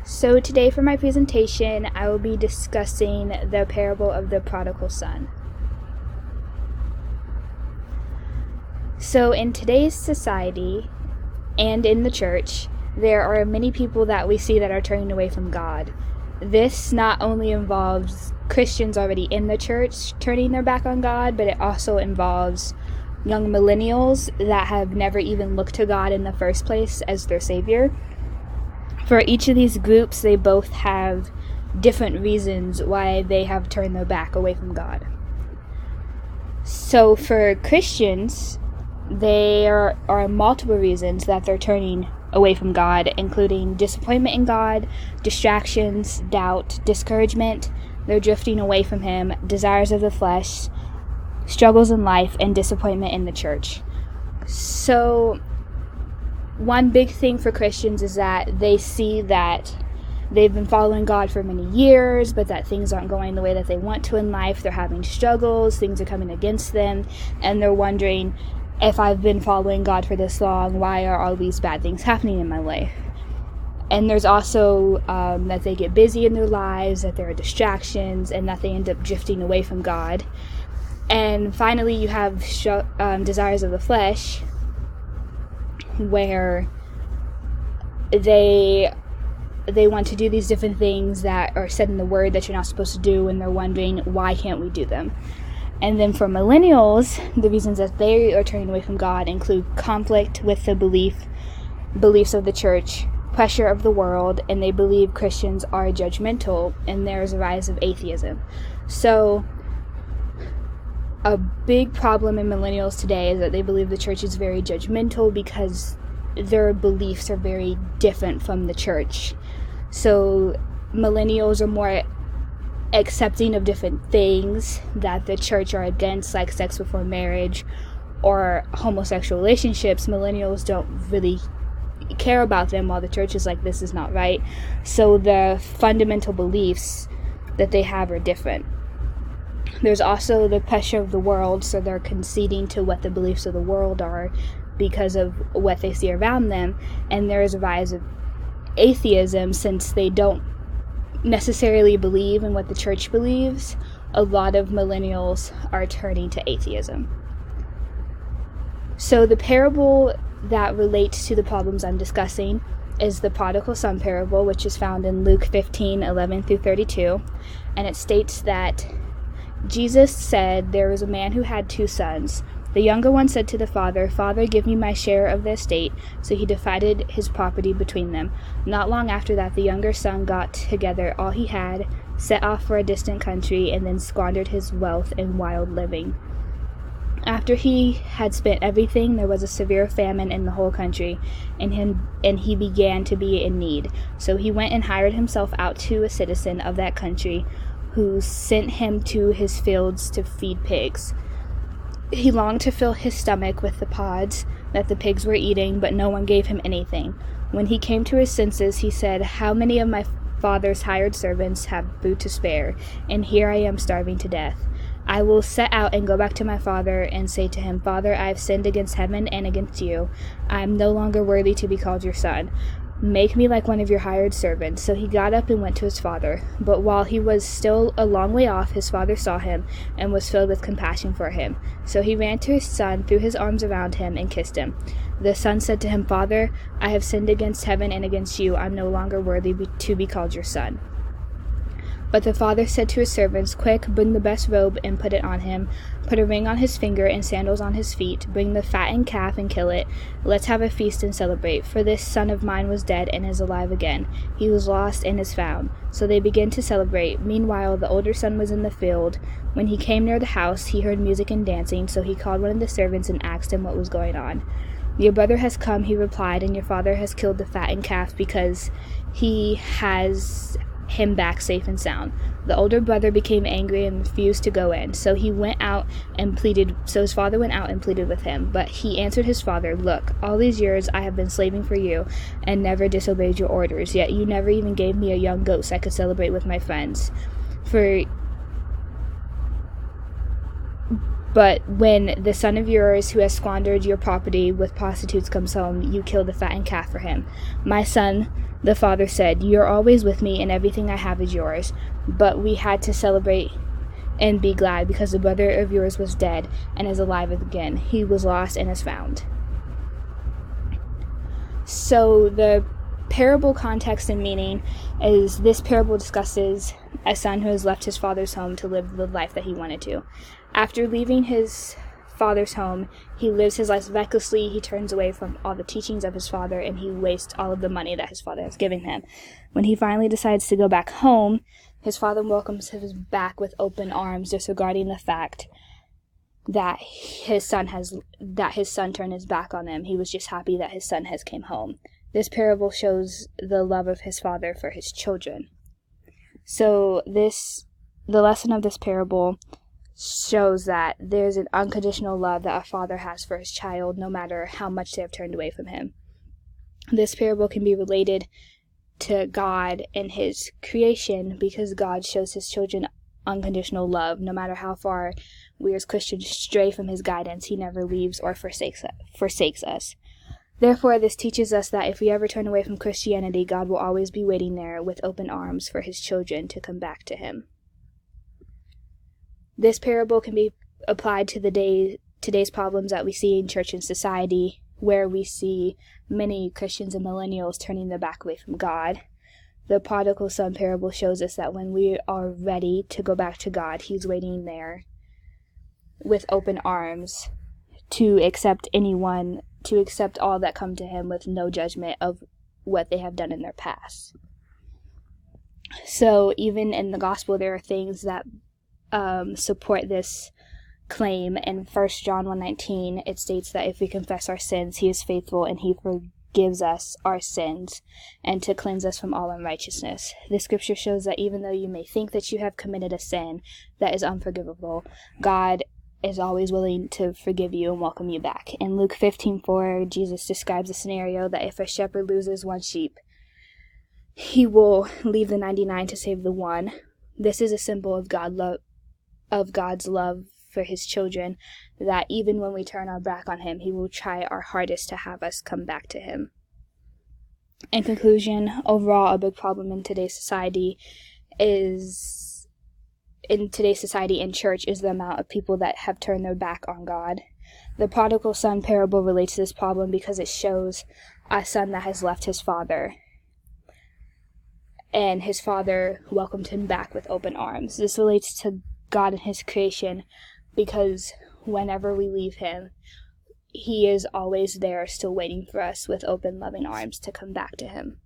So today for my presentation, I will be discussing the parable of the prodigal son. So in today's society and in the church, there are many people that we see that are turning away from God. This not only involves Christians already in the church turning their back on God, but it also involves young millennials that have never even looked to God in the first place as their savior. For each of these groups, they both have different reasons why they have turned their back away from God. So for Christians, there are multiple reasons that they're turning away from God, including disappointment in God, distractions, doubt, discouragement. They're drifting away from Him, desires of the flesh, struggles in life, and disappointment in the church. So one big thing for Christians is that they see that they've been following God for many years, but that things aren't going the way that they want to in life. They're having struggles, things are coming against them, and they're wondering, if I've been following God for this long, why are all these bad things happening in my life? And there's also that they get busy in their lives, that there are distractions, and that they end up drifting away from God. And finally, you have desires of the flesh, where they want to do these different things that are said in the Word that you're not supposed to do, and they're wondering, why can't we do them? And then for millennials, the reasons that they are turning away from God include conflict with the beliefs of the church, pressure of the world, and they believe Christians are judgmental, and there's a rise of atheism. So a big problem in millennials today is that they believe the church is very judgmental because their beliefs are very different from the church. So millennials are more accepting of different things that the church are against, like sex before marriage or homosexual relationships. Millennials don't really care about them, while the church is like, this is not right. So the fundamental beliefs that they have are different. There's also the pressure of the world, so they're conceding to what the beliefs of the world are because of what they see around them. And there's a rise of atheism, since they don't necessarily believe in what the church believes. A lot of millennials are turning to atheism. So the parable that relates to the problems I'm discussing is the prodigal son parable, which is found in Luke 15:11 through 32. And it states that Jesus said there was a man who had 2 sons. The younger one said to the father, "Father, give me my share of the estate." So he divided his property between them. Not long after that, the younger son got together all he had, set off for a distant country, and then squandered his wealth in wild living. After he had spent everything, there was a severe famine in the whole country, and he began to be in need. So he went and hired himself out to a citizen of that country, who sent him to his fields to feed pigs. He longed to fill his stomach with the pods that the pigs were eating, but no one gave him anything. When he came to his senses, he said, "How many of my father's hired servants have food to spare, and here I am starving to death? I will set out and go back to my father and say to him, 'Father, I have sinned against heaven and against you. I am no longer worthy to be called your son. Make me like one of your hired servants.' So he got up and went to his father. But while he was still a long way off, his father saw him and was filled with compassion for him. So he ran to his son, threw his arms around him, and kissed him. The son said to him, 'Father, I have sinned against heaven and against you. I am no longer worthy to be called your son.' But the father said to his servants, 'Quick, bring the best robe and put it on him. Put a ring on his finger and sandals on his feet. Bring the fattened calf and kill it. Let's have a feast and celebrate. For this son of mine was dead and is alive again. He was lost and is found.' So they began to celebrate. Meanwhile, the older son was in the field. When he came near the house, he heard music and dancing. So he called one of the servants and asked him what was going on. 'Your brother has come,' he replied, 'and your father has killed the fattened calf because he has him back safe and sound.' The older brother became angry and refused to go in. So his father went out and pleaded with him. But he answered his father, 'Look, all these years I have been slaving for you and never disobeyed your orders. Yet you never even gave me a young goat so I could celebrate with my friends. But when the son of yours who has squandered your property with prostitutes comes home, you kill the fattened calf for him. My son, The father said, "You're always with me, and everything I have is yours." But we had to celebrate and be glad because the brother of yours was dead and is alive again. He was lost and is found. So the parable context and meaning is this parable discusses a son who has left his father's home to live the life that he wanted to. After leaving his father's home, he lives his life recklessly. He turns away from all the teachings of his father, and he wastes all of the money that his father has given him. When he finally decides to go back home, his father welcomes him back with open arms, disregarding the fact that his son turned his back on him. He was just happy that his son has came home. This parable shows the love of his father for his children. So the lesson of this parable shows that there's an unconditional love that a father has for his child, no matter how much they have turned away from him. This parable can be related to God and his creation because God shows his children unconditional love. No matter how far we as Christians stray from his guidance, he never leaves or forsakes us. Therefore, this teaches us that if we ever turn away from Christianity, God will always be waiting there with open arms for his children to come back to him. This parable can be applied to today's problems that we see in church and society, where we see many Christians and millennials turning their back away from God. The prodigal son parable shows us that when we are ready to go back to God, he's waiting there with open arms to accept all that come to him with no judgment of what they have done in their past. So even in the gospel, there are things that support this claim. In 1 John 1:19, it states that if we confess our sins, he is faithful and he forgives us our sins and to cleanse us from all unrighteousness. This scripture shows that even though you may think that you have committed a sin that is unforgivable, God is always willing to forgive you and welcome you back. In Luke 15:4, Jesus describes a scenario that if a shepherd loses one sheep, he will leave the 99 to save the one. This is a symbol of God's love for his children, that even when we turn our back on him, he will try our hardest to have us come back to him. In conclusion, overall, a big problem in today's society in church is the amount of people that have turned their back on God. The prodigal son parable relates to this problem because it shows a son that has left his father, and his father welcomed him back with open arms. This relates to God and his creation because whenever we leave him, he is always there, still waiting for us with open, loving arms to come back to him.